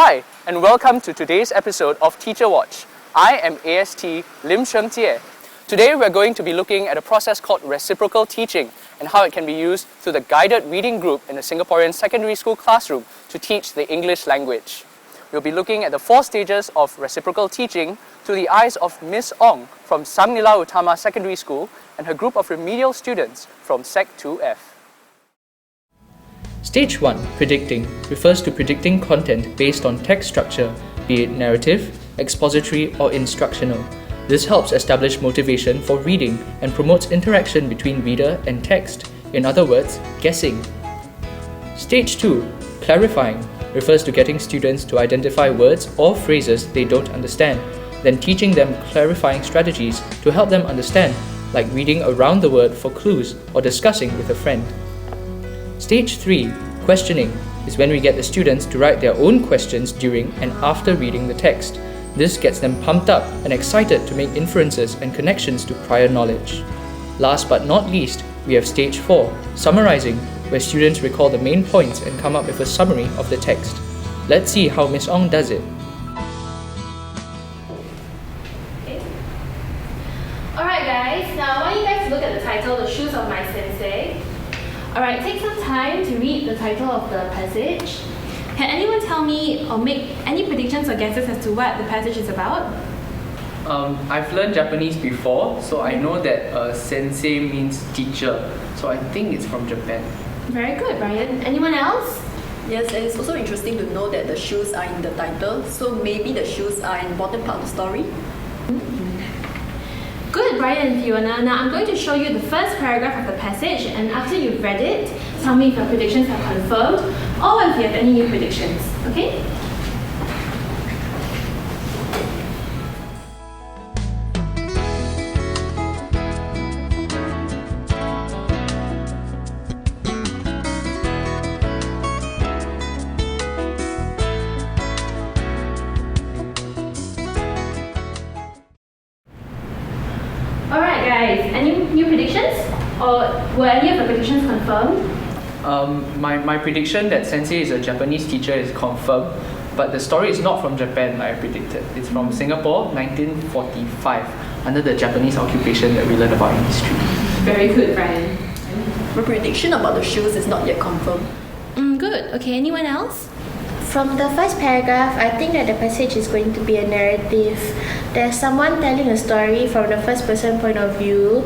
Hi, and welcome to today's episode of Teacherwatch. I am AST Lim Sheng Jie. Today we're going to be looking at a process called Reciprocal Teaching and how it can be used through the guided reading group in a Singaporean secondary school classroom to teach the English language. We'll be looking at the 4 stages of Reciprocal Teaching through the eyes of Miss Ong from Sangnila Utama Secondary School and her group of remedial students from Sec 2F. Stage 1, Predicting, refers to predicting content based on text structure, be it narrative, expository or instructional. This helps establish motivation for reading and promotes interaction between reader and text, in other words, guessing. Stage 2, Clarifying, refers to getting students to identify words or phrases they don't understand, then teaching them clarifying strategies to help them understand, like reading around the word for clues or discussing with a friend. Stage 3, Questioning, is when we get the students to write their own questions during and after reading the text. This gets them pumped up and excited to make inferences and connections to prior knowledge. Last but not least, we have Stage 4, Summarizing, where students recall the main points and come up with a summary of the text. Let's see how Miss Ong does it. Alright guys, now I want you guys to look at the title, The Shoes of My Sensei. Alright, take some time to read the title of the passage. Can anyone tell me or make any predictions or guesses as to what the passage is about? I've learned Japanese before, so I know that sensei means teacher. So I think it's from Japan. Very good, Brian. Anyone else? Yes, and it's also interesting to know that the shoes are in the title, so maybe the shoes are an important part of the story. Good, Brian and Fiona. Now I'm going to show you the first paragraph of the passage, and after you've read it, tell me if your predictions are confirmed or if you have any new predictions, okay? Alright guys, any new predictions? Or were any of the predictions confirmed? My prediction that sensei is a Japanese teacher is confirmed, but the story is not from Japan like I predicted. It's from Singapore, 1945, under the Japanese occupation that we learned about in history. Very good, Brian. My prediction about the shoes is not yet confirmed. Good. Okay, anyone else? From the first paragraph, I think that the passage is going to be a narrative. There's someone telling a story from the first person point of view,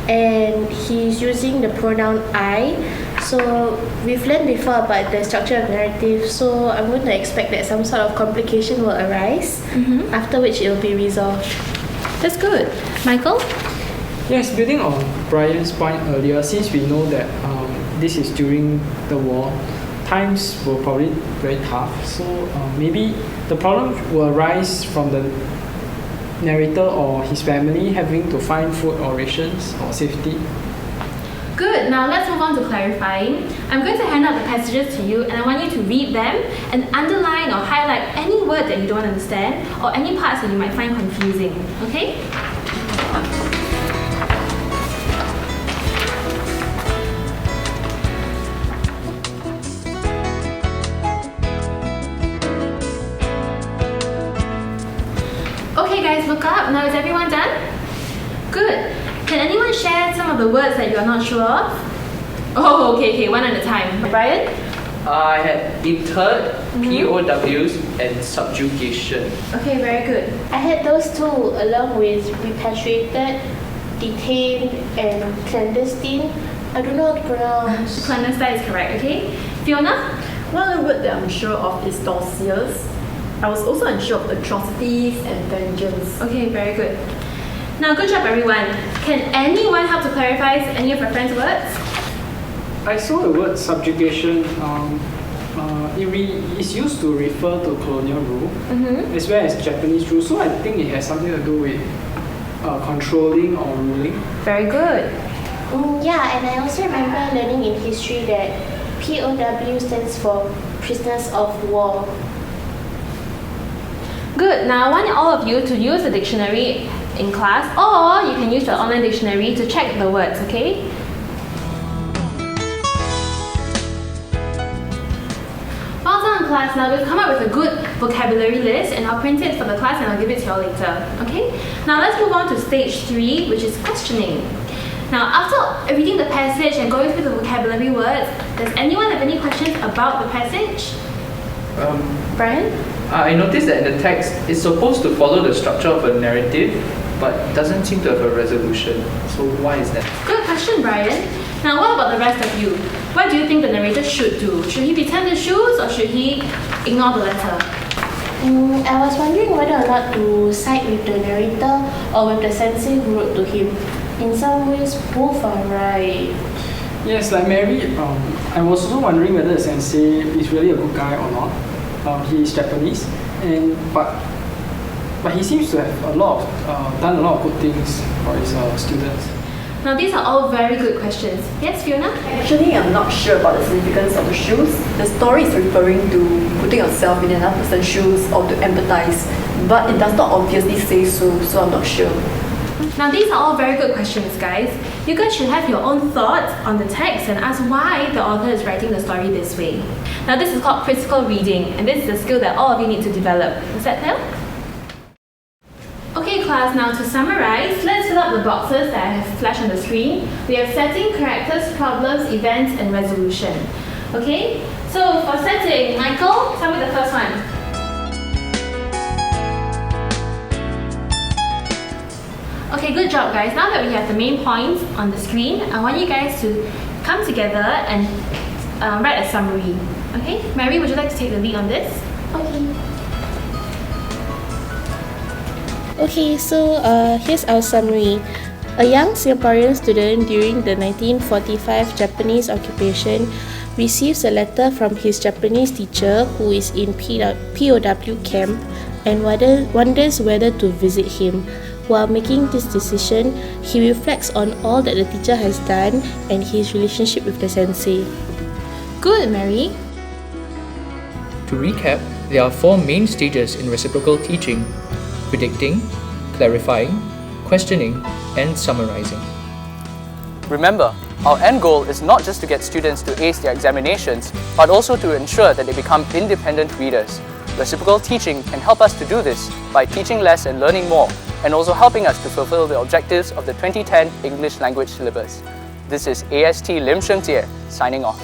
and he's using the pronoun I. So we've learned before about the structure of narrative, so I'm going to expect that some sort of complication will arise, after which it will be resolved. That's good. Michael? Yes, building on Brian's point earlier, since we know that this is during the war, times were probably very tough, so maybe the problem will arise from the narrator or his family having to find food or rations or safety. Good. Now let's move on to clarifying. I'm going to hand out the passages to you, and I want you to read them and underline or highlight any word that you don't understand or any parts that you might find confusing. Okay? Okay guys, look up. Now is everyone done? Good. Can anyone share some of the words that you are not sure of? Oh, okay, one at a time. Brian? I had interred, POWs, and subjugation. Okay, very good. I had those two along with repatriated, detained, and clandestine. I don't know how to pronounce. Clandestine is correct, okay? Fiona? One other word that I'm unsure of is dossiers. I was also unsure of atrocities and vengeance. Okay, very good. Now, good job everyone. Can anyone help to clarify any of your friends' words? I saw the word subjugation. It's used to refer to colonial rule as well as Japanese rule, so I think it has something to do with controlling or ruling. Very good. Yeah, and I also remember learning in history that POW stands for prisoners of war. Good. Now I want all of you to use the dictionary in class, or you can use the online dictionary to check the words, okay? Well done on class, now we've come up with a good vocabulary list and I'll print it for the class and I'll give it to you all later. Okay? Now let's move on to stage 3, which is questioning. Now after reading the passage and going through the vocabulary words, does anyone have any questions about the passage? Brian? I noticed that in the text, it's supposed to follow the structure of a narrative, but doesn't seem to have a resolution. So why is that? Good question, Brian. Now what about the rest of you? What do you think the narrator should do? Should he pretend the shoes or should he ignore the letter? I was wondering whether or not to side with the narrator or with the sensei who wrote to him. In some ways, both are right. Yes, like Mary, I was also wondering whether the sensei is really a good guy or not. He is Japanese, but he seems to have done a lot of good things for his students. Now these are all very good questions. Yes, Fiona? Actually, I'm not sure about the significance of the shoes. The story is referring to putting yourself in another person's shoes or to empathize, but it does not obviously say so, so I'm not sure. Now these are all very good questions, guys. You guys should have your own thoughts on the text and ask why the author is writing the story this way. Now this is called critical reading, and this is a skill that all of you need to develop. Is that clear? Okay class, now to summarize, let's fill up the boxes that I have flashed on the screen. We have setting, characters, problems, events, and resolution. Okay, so for setting, Michael, tell me the first one. Okay, good job guys. Now that we have the main points on the screen, I want you guys to come together and write a summary. Okay, Mary, would you like to take the lead on this? Okay, so here's our summary. A young Singaporean student during the 1945 Japanese occupation receives a letter from his Japanese teacher who is in POW camp and wonders whether to visit him. While making this decision, he reflects on all that the teacher has done and his relationship with the sensei. Good, Mary. To recap, there are 4 main stages in reciprocal teaching: predicting, clarifying, questioning, and summarizing. Remember, our end goal is not just to get students to ace their examinations, but also to ensure that they become independent readers. Reciprocal teaching can help us to do this by teaching less and learning more, and also helping us to fulfill the objectives of the 2010 English language syllabus. This is AST Lim Sheng Jie, signing off.